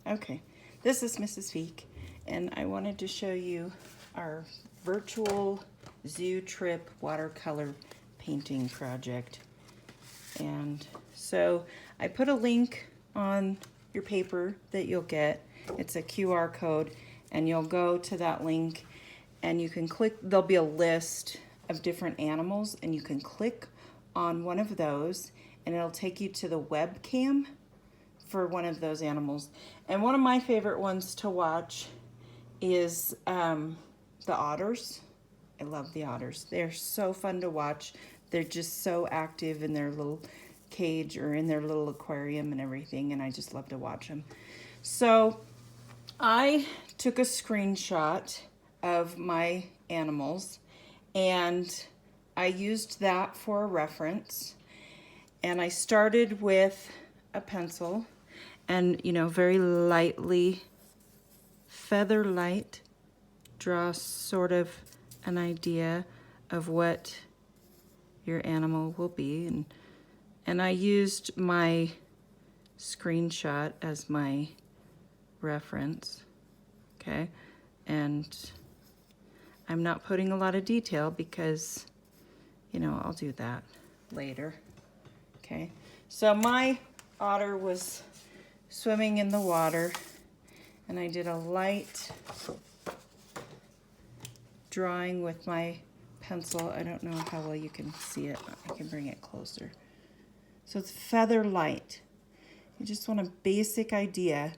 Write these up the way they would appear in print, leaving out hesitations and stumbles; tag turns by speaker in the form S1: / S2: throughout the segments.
S1: Okay, this is Mrs. Feik, and I wanted to show you our virtual zoo trip watercolor painting project. And so I put a link on your paper that you'll get. It's a QR code, and you'll go to that link and you can click, there'll be a list of different animals, and you can click on one of those and it'll take you to the webcam for one of those animals. And one of my favorite ones to watch is the otters. I love the otters. They're so fun to watch. They're just so active in their little cage or in their little aquarium and everything, and I just love to watch them. So I took a screenshot of my animals and I used that for a reference. And I started with a pencil and, you know, very lightly, feather light, draw sort of an idea of what your animal will be. And I used my screenshot as my reference, okay? And I'm not putting a lot of detail because, you know, I'll do that later, okay? So my otter was swimming in the water, and I did a light drawing with my pencil. I don't know how well you can see it. I can bring it closer. So it's feather light. You just want a basic idea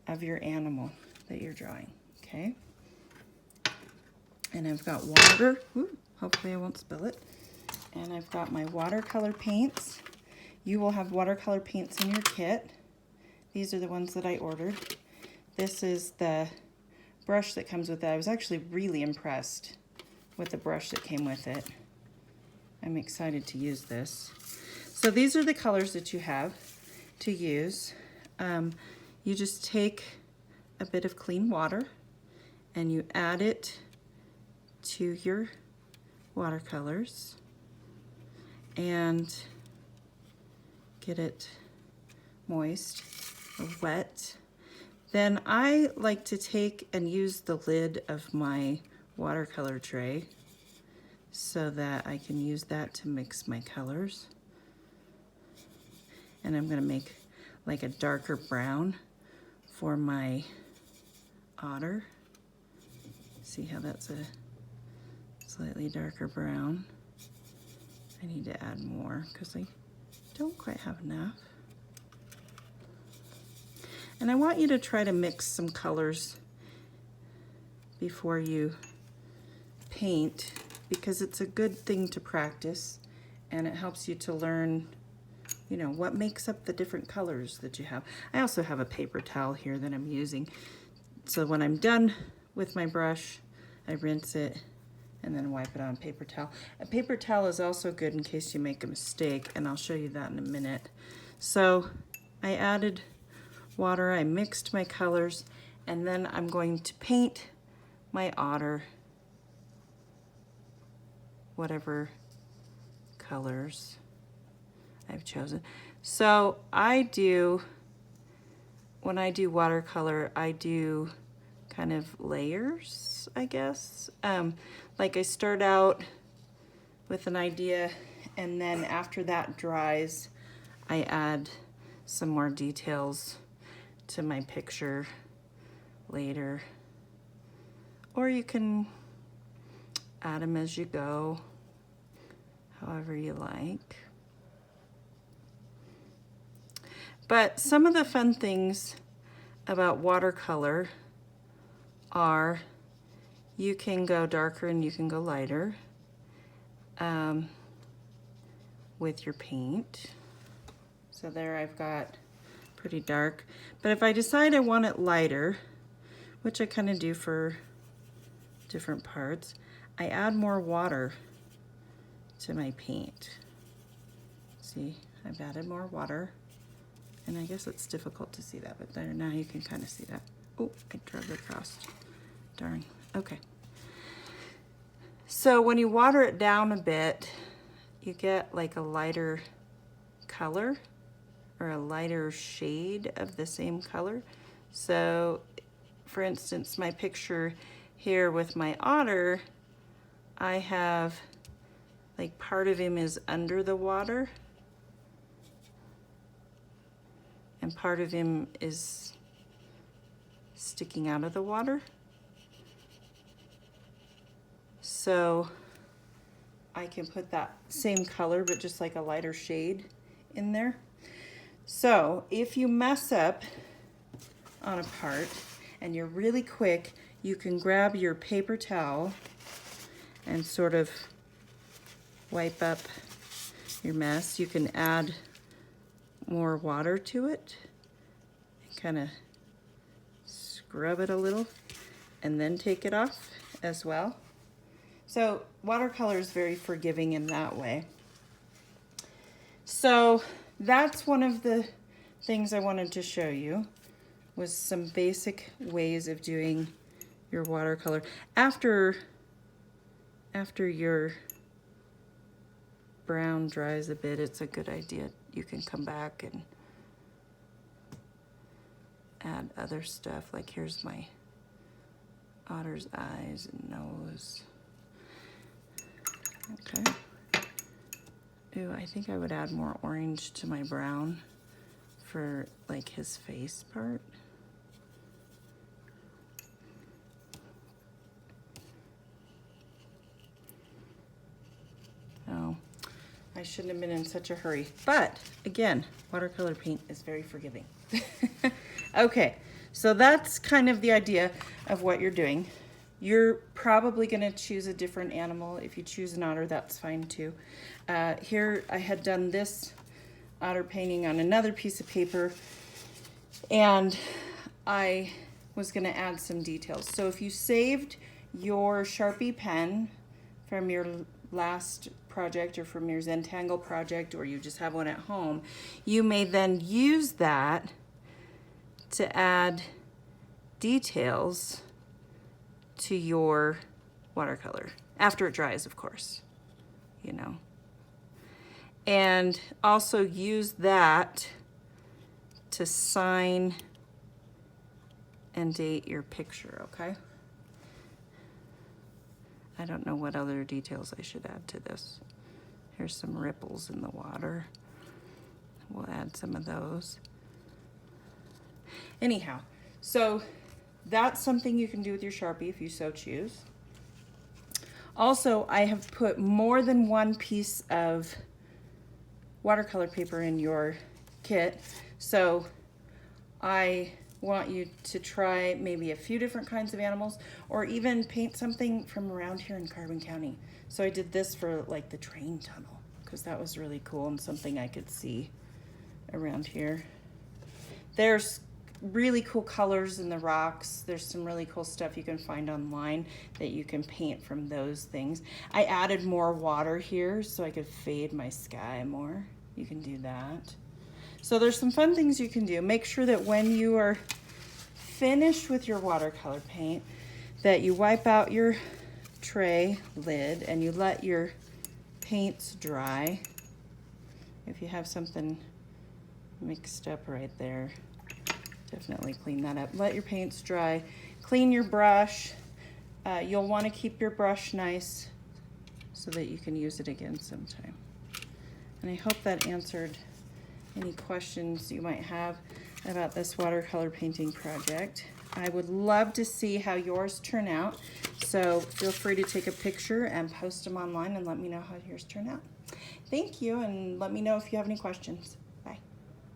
S1: of your animal that you're drawing, okay? And I've got water. Ooh, hopefully I won't spill it. And I've got my watercolor paints. You will have watercolor paints in your kit. These are the ones that I ordered. This is the brush that comes with it. I was actually really impressed with the brush that came with it. I'm excited to use this. So these are the colors that you have to use. You just take a bit of clean water and you add it to your watercolors and get it moist or wet. Then I like to take and use the lid of my watercolor tray so that I can use that to mix my colors. And I'm gonna make like a darker brown for my otter. See how that's a slightly darker brown. I need to add more because I don't quite have enough. And I want you to try to mix some colors before you paint because it's a good thing to practice and it helps you to learn, you know, what makes up the different colors that you have. I also have a paper towel here that I'm using. So when I'm done with my brush, I rinse it and then wipe it on a paper towel. A paper towel is also good in case you make a mistake, and I'll show you that in a minute. So I added water, I mixed my colors, and then I'm going to paint my otter whatever colors I've chosen. So when I do watercolor, I do kind of layers, I guess. Like I start out with an idea, and then after that dries, I add some more details to my picture later. Or you can add them as you go, however you like. But some of the fun things about watercolor are you can go darker and you can go lighter with your paint. So there I've got pretty dark. But if I decide I want it lighter, which I kind of do for different parts, I add more water to my paint. See, I've added more water. And I guess it's difficult to see that, but there, now you can kind of see that. Oh, I drug across. Darn. Okay. So when you water it down a bit, you get like a lighter color or a lighter shade of the same color. So, for instance, my picture here with my otter, I have, like, part of him is under the water, and part of him is sticking out of the water. So I can put that same color, but just like a lighter shade in there. So if you mess up on a part and you're really quick, you can grab your paper towel and sort of wipe up your mess. You can add more water to it, kind of scrub it a little, and then take it off as well. So watercolor is very forgiving in that way. So that's one of the things I wanted to show you, was some basic ways of doing your watercolor. After your brown dries a bit, it's a good idea. You can come back and add other stuff. Like here's my otter's eyes and nose. Okay. Ooh, I think I would add more orange to my brown for like his face part. Oh, I shouldn't have been in such a hurry. But again, watercolor paint is very forgiving. Okay, so that's kind of the idea of what you're doing. You're probably going to choose a different animal. If you choose an otter, that's fine too. Here I had done this otter painting on another piece of paper, and I was going to add some details. So if you saved your Sharpie pen from your last project or from your Zentangle project, or you just have one at home, you may then use that to add details to your watercolor after it dries, of course, you know. And also use that to sign and date your picture, okay? I don't know what other details I should add to this. Here's some ripples in the water. We'll add some of those. Anyhow, so that's something you can do with your Sharpie if you so choose. Also, I have put more than one piece of watercolor paper in your kit, so I want you to try maybe a few different kinds of animals, or even paint something from around here in Carbon County. So I did this for like the train tunnel, because that was really cool and something I could see around here. There's really cool colors in the rocks. There's some really cool stuff you can find online that you can paint from those things. I added more water here so I could fade my sky more. You can do that. So there's some fun things you can do. Make sure that when you are finished with your watercolor paint, that you wipe out your tray lid and you let your paints dry. If you have something mixed up right there, definitely clean that up. Let your paints dry. Clean your brush. You'll want to keep your brush nice so that you can use it again sometime. And I hope that answered any questions you might have about this watercolor painting project. I would love to see how yours turn out, so feel free to take a picture and post them online and let me know how yours turn out. Thank you, and let me know if you have any questions.